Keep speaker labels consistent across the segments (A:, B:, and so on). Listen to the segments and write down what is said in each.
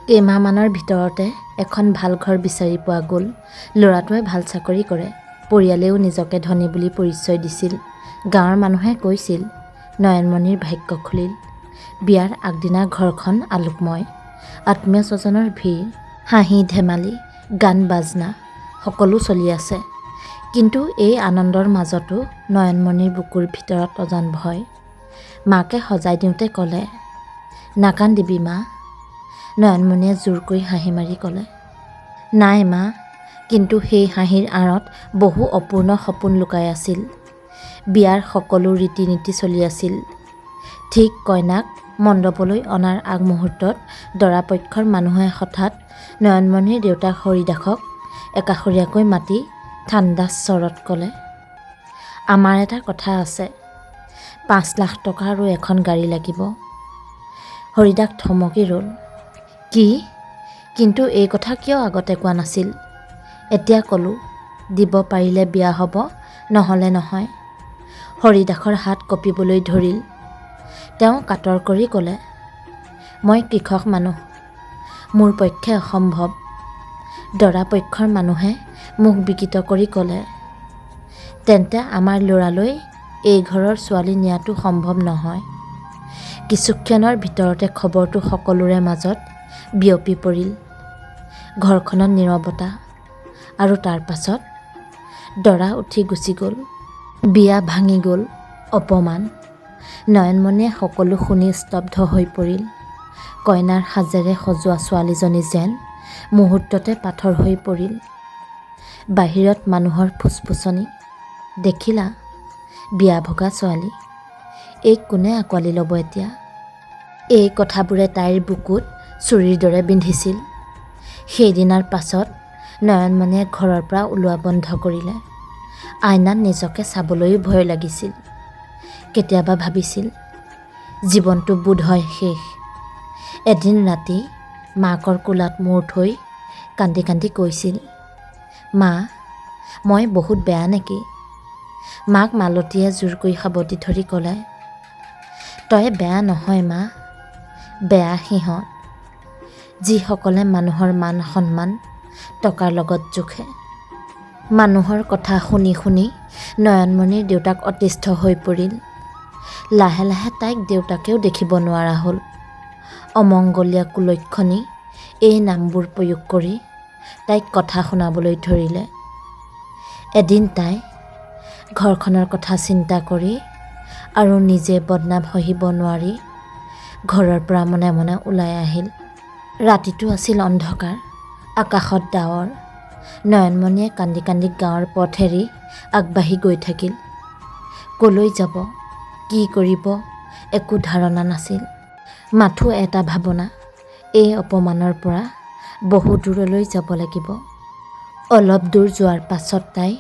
A: কেইমাহমানৰ ভিতৰতে এখন ভাল ঘৰ বিচাৰি পোৱা গ'ল। ল'ৰাটোৱে ভাল চাকৰি কৰে। পৰিয়ালেও নিজকে ধনী বুলি পৰিচয় দিছিল। গাঁৱৰ মানুহে কৈছিল, নয়নমণিৰ ভাগ্য খুলিল। বিয়াৰ আগদিনা ঘৰখন আলোকময়। আত্মীয় স্বজনৰ ভিৰ, হাঁহি ধেমালি, গান বাজনা সকলো চলি আছে। কিন্তু এই আনন্দৰ মাজতো নয়নমণিৰ বুকুৰ ভিতৰত অজান ভয়। মাকে সজাই দিওঁতে ক'লে, নাকান্দিবি মা। নয়নমণিয়ে জোৰকৈ হাঁহি মাৰি ক'লে, নাই মা। কিন্তু সেই হাঁহিৰ আঁৰত বহু অপূৰ্ণ সপোন লুকাই আছিল। বিয়াৰ সকলো ৰীতি নীতি চলি আছিল। ঠিক কইনাক মণ্ডপলৈ অনাৰ আগমুহূৰ্তত দৰাপক্ষৰ মানুহে হঠাৎ নয়নমণিৰ দেউতাক হৰিদাসক একাষৰীয়াকৈ মাতি ঠাণ্ডা স্বৰত ক'লে, আমাৰ এটা কথা আছে। ৫ লাখ টকা আৰু এখন গাড়ী লাগিব। হৰিদাস থমকি ৰ'ল। কি? কিন্তু এই কথা কিয় আগতে কোৱা নাছিল? এতিয়া ক'লোঁ, দিব পাৰিলে বিয়া হ'ব, নহ'লে নহয়। হৰিদাসৰ হাত কঁপিবলৈ ধৰিল। তেওঁ কাতৰ কৰি ক'লে, মই কৃষক মানুহ, মোৰ পক্ষে অসম্ভৱ। দৰাপক্ষৰ মানুহে মুখ বিকৃত কৰি ক'লে, তেন্তে আমাৰ ল'ৰালৈ এই ঘৰৰ ছোৱালী নিয়াটো সম্ভৱ নহয়। কিছুক্ষণৰ ভিতৰতে খবৰটো সকলোৰে মাজত বিয়পি পৰিল। ঘৰখনত নীৰৱতা। আৰু তাৰ পাছত দৰা উঠি গুচি গ'ল। বিয়া ভাঙি গ'ল। অপমান। নয়নমণিয়ে সকলো শুনি স্তব্ধ হৈ পৰিল। কইনাৰ সাজেৰে সজোৱা ছোৱালীজনী যেন মুহূৰ্ততে পাথৰ হৈ পৰিল। বাহিৰত মানুহৰ ফুচফুচনি। দেখিলা, বিয়া ভগা ছোৱালী। এইক কোনে আঁকোৱালি ল'ব এতিয়া? এই কথাবোৰে তাইৰ বুকুত চুৰিৰ দৰে বিন্ধিছিল। সেইদিনাৰ পাছত নয়নমণিয়ে ঘৰৰ পৰা ওলোৱা বন্ধ কৰিলে। আইনাত নিজকে চাবলৈও ভয় লাগিছিল। কেতিয়াবা ভাবিছিল, জীৱনটো বোধহয় শেষ। এদিন ৰাতি মাকৰ কোলাত মূৰ থৈ কান্দি কান্দি কৈছিল, মা, মই বহুত বেয়া নেকি? মাক মালতীয়ে জোৰকৈ সাবটি ধৰি ক'লে, তই বেয়া নহয় মা, বেয়া সিহঁত, যিসকলে মানুহৰ মান সন্মান টকাৰ লগত জোখে। মানুহৰ কথা শুনি শুনি নয়নমণিৰ দেউতাক অতিষ্ঠ হৈ পৰিল। লাহে লাহে তাইক দেউতাকেও দেখিব নোৱাৰা হ'ল। অমংগলীয়া কুলক্ষণী এই নামবোৰ প্ৰয়োগ কৰি তাইক কথা শুনাবলৈ ধৰিলে। এদিন তাই ঘৰখনৰ কথা চিন্তা কৰি আৰু নিজে বদনাম সহিব নোৱাৰি ঘৰৰ পৰা মনে মনে ওলাই আহিল। ৰাতিটো আছিল অন্ধকাৰ, আকাশত ডাৱৰ। নয়নমণিয়ে কান্দি কান্দি গাঁৱৰ পথ এৰি আগবাঢ়ি গৈ থাকিল। কলৈ যাব, কি কৰিব, একো ধাৰণা নাছিল। মাথো এটা ভাৱনা, এই অপমানৰ পৰা বহু দূৰলৈ যাব লাগিব। অলপ দূৰ যোৱাৰ পাছত তাই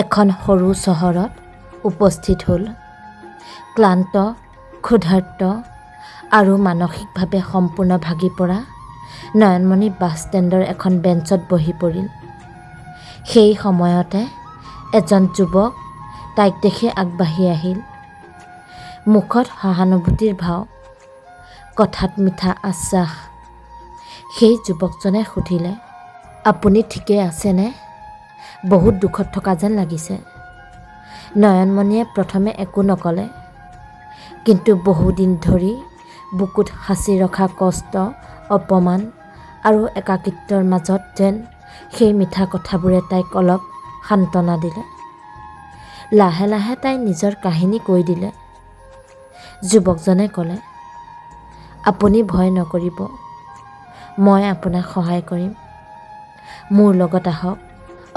A: এখন সৰু চহৰত উপস্থিত হ'ল। ক্লান্ত, ক্ষুধাৰ্ত আৰু মানসিকভাৱে সম্পূৰ্ণ ভাগি পৰা নয়নমণি বাছ ষ্টেণ্ডৰ এখন বেঞ্চত বহি পৰিল। সেই সময়তে এজন যুৱক তাইক দেখি আগবাঢ়ি আহিল। মুখত সহানুভূতিৰ ভাৱ, কথাত মিঠা আশ্বাস। সেই যুৱকজনে সুধিলে, আপুনি ঠিকে আছেনে? বহুত দুখত থকা যেন লাগিছে। নয়নমণিয়ে প্ৰথমে একো নক'লে। কিন্তু বহুদিন ধৰি বুকুত সাঁচি ৰখা কষ্ট, অপমান আৰু একাকিত্বৰ মাজত যেন সেই মিঠা কথাবোৰে তাইক অলপ সান্তনা দিলে। লাহে লাহে তাই নিজৰ কাহিনী কৈ দিলে। যুৱকজনে ক'লে, আপুনি ভয় নকৰিব, মই আপোনাক সহায় কৰিম। মোৰ লগত আহক।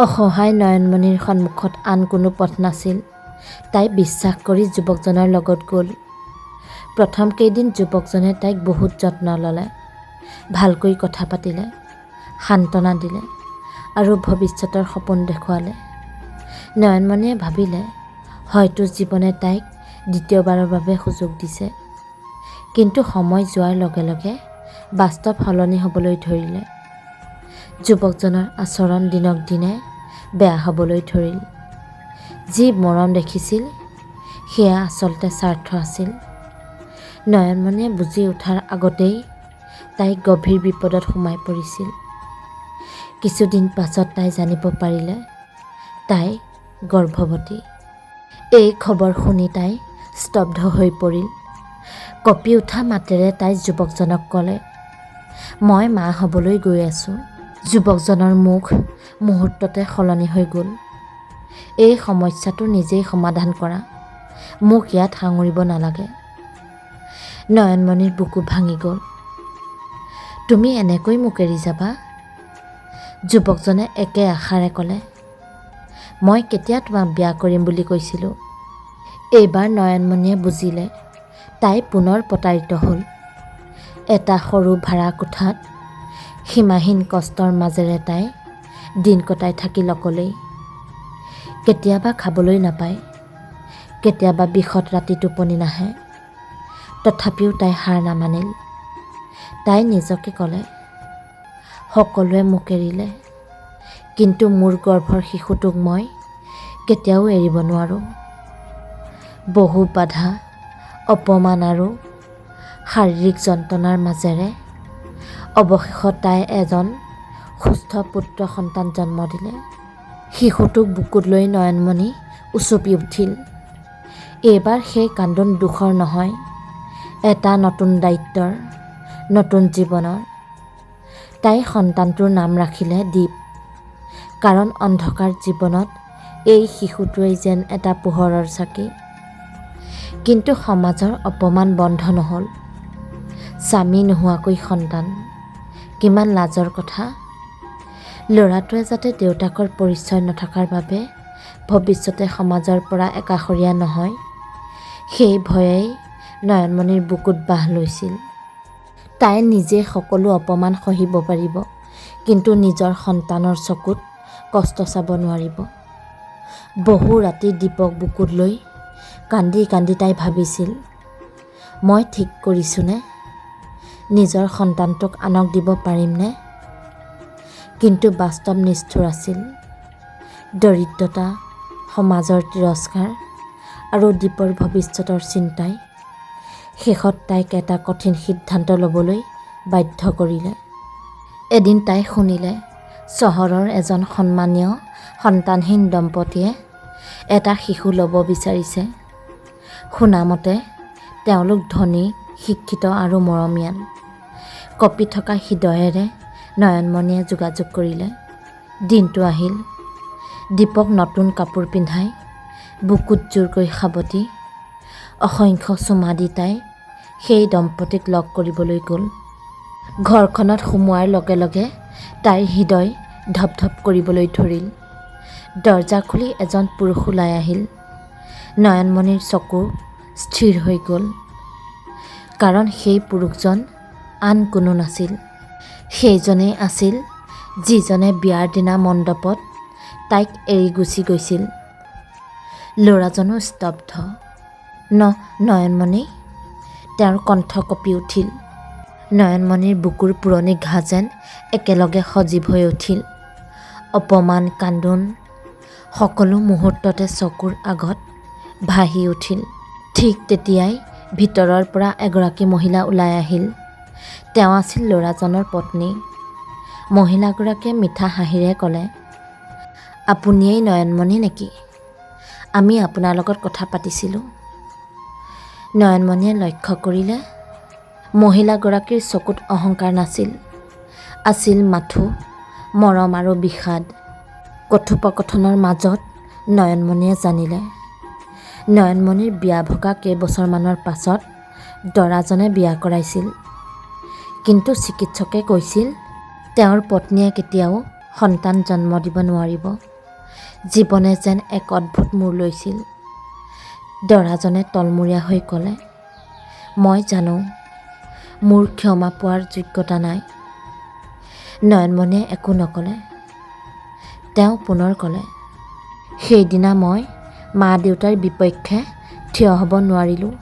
A: অসহায় নয়নমণিৰ সন্মুখত আন কোনো পথ নাছিল। তাই বিশ্বাস কৰি যুৱকজনৰ লগত গ'ল। প্ৰথম কেইদিন যুৱকজনে তাইক বহুত যত্ন ল'লে। ভালকৈ কথা পাতিলে, সান্তনা দিলে আৰু ভৱিষ্যতৰ সপোন দেখুৱালে। নয়নমণিয়ে ভাবিলে, হয়তো জীৱনে তাইক দ্বিতীয়বাৰৰ বাবে সুযোগ দিছে। কিন্তু সময় যোৱাৰ লগে লগে বাস্তৱ সলনি হ'বলৈ ধৰিলে। যুৱকজনৰ আচৰণ দিনক দিনে বেয়া হ'বলৈ ধৰিল। যি মৰম দেখিছিল, সেয়া আচলতে স্বাৰ্থ আছিল। নয়নমণিয়ে বুজি উঠাৰ আগতেই তাই গভীৰ বিপদত সোমাই পৰিছিল। কিছুদিন পাছত তাই জানিব পাৰিলে তাই গৰ্ভৱতী। এই খবৰ শুনি তাই স্তব্ধ হৈ পৰিল। কঁপি উঠা মাতেৰে তাই যুৱকজনক ক'লে, মই মা হ'বলৈ গৈ আছোঁ। যুৱকজনৰ মুখ মুহূৰ্ততে সলনি হৈ গ'ল। এই সমস্যাটো নিজেই সমাধান কৰা, মোক ইয়াত সাঙুৰিব নালাগে। নয়নমণিৰ বুকু ভাঙি গ'ল। তুমি এনেকৈ মোক এৰি যাবা? যুৱকজনে একে আশাৰে ক'লে, মই কেতিয়া তোমাক বিয়া কৰিম বুলি কৈছিলোঁ। এইবাৰ নয়নমণিয়ে বুজিলে তাই পুনৰ প্ৰতাৰিত হ'ল। এটা সৰু ভাড়া কোঠাত সীমাহীন কষ্টৰ মাজেৰে তাই দিন কটাই থাকিল অকলেই। কেতিয়াবা খাবলৈ নাপায়, কেতিয়াবা বিষত ৰাতি টোপনি নাহে। তথাপিও তাই হাৰ নামানিল। তাই নিজকে ক'লে, সকলোৱে মোক এৰিলে, কিন্তু মোৰ গৰ্ভৰ শিশুটোক মই কেতিয়াও এৰিব নোৱাৰোঁ। বহু বাধা, অপমান আৰু শাৰীৰিক যন্ত্ৰণাৰ মাজেৰে অৱশেষত তাই এজন সুস্থ পুত্ৰ সন্তান জন্ম দিলে। শিশুটোক বুকুত লৈ নয়নমণি উচপি উঠিল। এইবাৰ সেই কান্দোন দুখৰ নহয়, এটা নতুন দায়িত্বৰ, নতুন জীৱনৰ। তাই সন্তানটোৰ নাম ৰাখিলে দীপ, কাৰণ অন্ধকাৰ জীৱনত এই শিশুটোৱেই যেন এটা পোহৰৰ চাকি। কিন্তু সমাজৰ অপমান বন্ধ নহ'ল। স্বামী নোহোৱাকৈ সন্তান, কিমান লাজৰ কথা। ল'ৰাটোৱে যাতে দেউতাকৰ পৰিচয় নথকাৰ বাবে ভৱিষ্যতে সমাজৰ পৰা একাষৰীয়া নহয়, সেই ভয়েই নয়নমণিৰ বুকুত বাহ লৈছিল। তাই নিজে সকলো অপমান সহিব পাৰিব, কিন্তু নিজৰ সন্তানৰ চকুত কষ্ট চাব নোৱাৰিব। বহু ৰাতি দীপক বুকুত লৈ কান্দি কান্দি তাই ভাবিছিল, মই ঠিক কৰিছোঁনে? নিজৰ সন্তানটোক আনক দিব পাৰিমনে? কিন্তু বাস্তৱ নিষ্ঠুৰ আছিল। দৰিদ্ৰতা, সমাজৰ তিৰস্কাৰ আৰু দীপৰ ভৱিষ্যতৰ চিন্তাই শেষত তাইক এটা কঠিন সিদ্ধান্ত ল'বলৈ বাধ্য কৰিলে। এদিন তাই শুনিলে চহৰৰ এজন সন্মানীয় সন্তানহীন দম্পতীয়ে এটা শিশু ল'ব বিচাৰিছে। শুনামতে তেওঁলোক ধনী, শিক্ষিত আৰু মৰমীয়াল। কঁপি থকা হৃদয়েৰে নয়নমণিয়ে যোগাযোগ কৰিলে। দিনটো আহিল। দীপক নতুন কাপোৰ পিন্ধাই, বুকুত জোৰকৈ সাৱটি, অসংখ্য চুমা দি তাই সেই দম্পতীক লগ কৰিবলৈ গ'ল। ঘৰখনত সোমোৱাৰ লগে লগে তাইৰ হৃদয় ধপধপ কৰিবলৈ ধৰিল। দৰজা খুলি এজন পুৰুষ ওলাই আহিল। নয়নমণিৰ চকু স্থিৰ হৈ গ'ল, কাৰণ সেই পুৰুষজন আন কোনো নাছিল। সেইজনেই আছিল যিজনে বিয়াৰ দিনা মণ্ডপত তাইক এৰি গুচি গৈছিল। ল'ৰাজনো স্তব্ধ। নয়নমণি, তেওঁৰ কণ্ঠ কঁপি উঠিল। নয়নমণিৰ বুকুৰ পুৰণি ঘাঁ যেন একেলগে সজীৱ হৈ উঠিল। অপমান, কান্দোন সকলো মুহূৰ্ততে চকুৰ আগত ভাহি উঠিল। ঠিক তেতিয়াই ভিতৰৰ পৰা এগৰাকী মহিলা ওলাই আহিল। তেওঁ আছিল ল'ৰাজনৰ পত্নী। মহিলাগৰাকীয়ে মিঠা হাঁহিৰে ক'লে, আপুনিয়েই নয়নমণি নেকি? আমি আপোনাৰ লগত কথা পাতিছিলোঁ। নয়নমণিয়ে লক্ষ্য কৰিলে মহিলাগৰাকীৰ চকুত অহংকাৰ নাছিল, আছিল মাথো, মৰম আৰু বিষাদ। কথোপকথনৰ মাজত নয়নমণিয়ে জানিলে নয়নমণিৰ বিয়া ভগা কেইবছৰমানৰ পাছত দৰাজনে বিয়া কৰাইছিল। কিন্তু চিকিৎসকে কৈছিল তেওঁৰ পত্নীয়ে কেতিয়াও সন্তান জন্ম দিব নোৱাৰিব। জীৱনে যেন এক অদ্ভুত মূৰ লৈছিল। দৰাজনে তলমূৰীয়া হৈ ক'লে, মই জানো মোৰ ক্ষমা পোৱাৰ যোগ্যতা নাই। নয়নমণিয়ে একো নক'লে। তেওঁ পুনৰ ক'লে, সেইদিনা মই মা দেউতাৰ বিপক্ষে থিয় হ'ব নোৱাৰিলোঁ,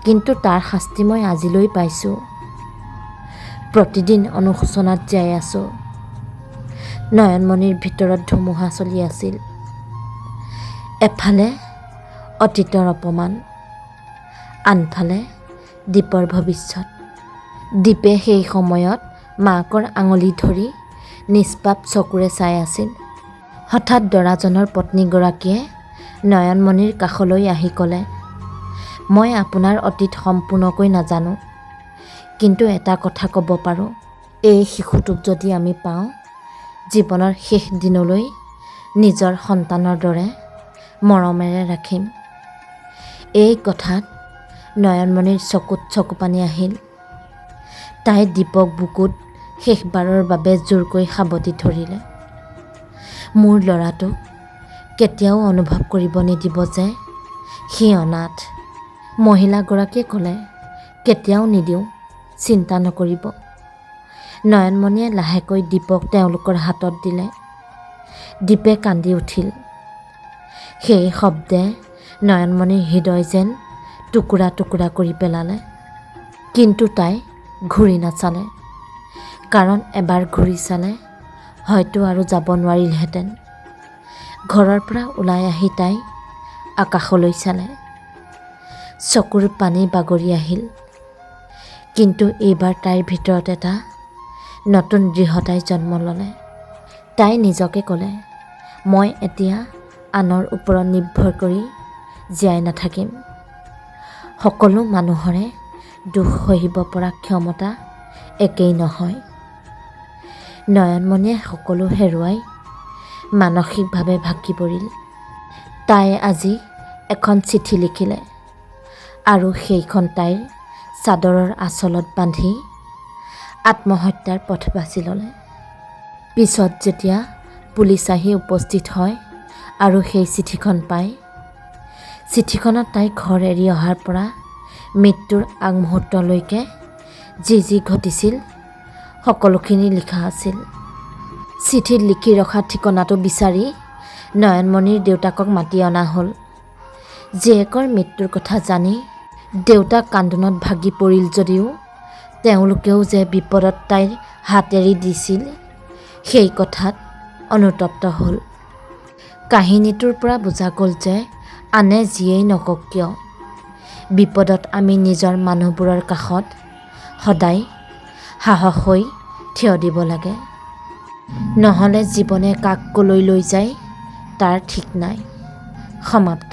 A: কিন্তু তাৰ শাস্তি মই আজিলৈ পাইছোঁ। প্ৰতিদিন অনুশোচনাত জীয়াই আছোঁ। নয়নমণিৰ ভিতৰত ধুমুহা চলি আছিল। এফালে অতীতৰ অপমান, আনফালে দীপৰ ভৱিষ্যত। দীপে সেই সময়ত মাকৰ আঙুলি ধৰি নিষ্পাপ চকুৰে চাই আছিল। হঠাৎ দৰাজনৰ পত্নীগৰাকীয়ে নয়নমণিৰ কাষলৈ আহি ক'লে, মই আপোনাৰ অতীত সম্পূৰ্ণকৈ নাজানো, কিন্তু এটা কথা ক'ব পাৰোঁ, এই শিশুটোক যদি আমি পাওঁ, জীৱনৰ শেষ দিনলৈ নিজৰ সন্তানৰ দৰে মৰমেৰে ৰাখিম। এই কথাত নয়নমণিৰ চকুত চকুপানী আহিল। তাই দীপক বুকুত শেষবাৰৰ বাবে জোৰকৈ সাবটি ধৰিলে। মোৰ ল'ৰাটোক কেতিয়াও অনুভৱ কৰিব নিদিব যে সি অনাথ। মহিলাগৰাকীয়ে ক'লে, কেতিয়াও নিদিওঁ, চিন্তা নকৰিব। নয়নমণিয়ে লাহেকৈ দীপক তেওঁলোকৰ হাতত দিলে। দীপে কান্দি উঠিল। সেই শব্দে নয়নমণিৰ হৃদয় যেন টুকুৰা টুকুৰা কৰি পেলালে। কিন্তু তাই ঘূৰি নাচালে, কাৰণ এবাৰ ঘূৰি চালে হয়তো আৰু যাব নোৱাৰিলহেঁতেন। ঘৰৰ পৰা ওলাই আহি তাই আকাশলৈ চালে। চকুৰ পানী বাগৰি আহিল। কিন্তু এইবাৰ তাইৰ ভিতৰত এটা নতুন দৃঢ়তাই জন্ম ল'লে। তাই নিজকে ক'লে, মই এতিয়া আনৰ ওপৰত নিৰ্ভৰ কৰি জীয়াই নাথাকিম। সকলো মানুহৰে দুখ সহিব পৰা ক্ষমতা একেই নহয়। নয়নমণিয়ে সকলো হেৰুৱাই মানসিকভাৱে ভাগি পৰিল। তাই আজি এখন চিঠি লিখিলে আৰু সেইখন তাইৰ চাদৰৰ আঁচলত বান্ধি আত্মহত্যাৰ পথ বাছি ল'লে। পিছত যেতিয়া পুলিচ আহি উপস্থিত হয় আৰু সেই চিঠিখন পায়, চিঠিখনত তাই ঘৰ এৰি অহাৰ পৰা মৃত্যুৰ আগমুহূৰ্তলৈকে যি যি ঘটিছিল সকলোখিনি লিখা আছিল। চিঠিত লিখি ৰখা ঠিকনাটো বিচাৰি নয়নমণিৰ দেউতাকক মাতি অনা হ'ল। জীয়েকৰ মৃত্যুৰ কথা জানি দেউতাক কান্দোনত ভাগি পৰিল যদিও তেওঁলোকেও যে বিপদত তাইৰ হাত এৰি দিছিল সেই কথাত অনুতপ্ত হ'ল। কাহিনীটোৰ পৰা বুজা গ'ল যে আনে যিয়েই নকওক কিয়, বিপদত আমি নিজৰ মানুহবোৰৰ কাষত সদায় সাহস হৈ থিয় দিব লাগে। নহ'লে জীৱনে কাক কলৈ লৈ যায় তাৰ ঠিক নাই। সমাপ্ত।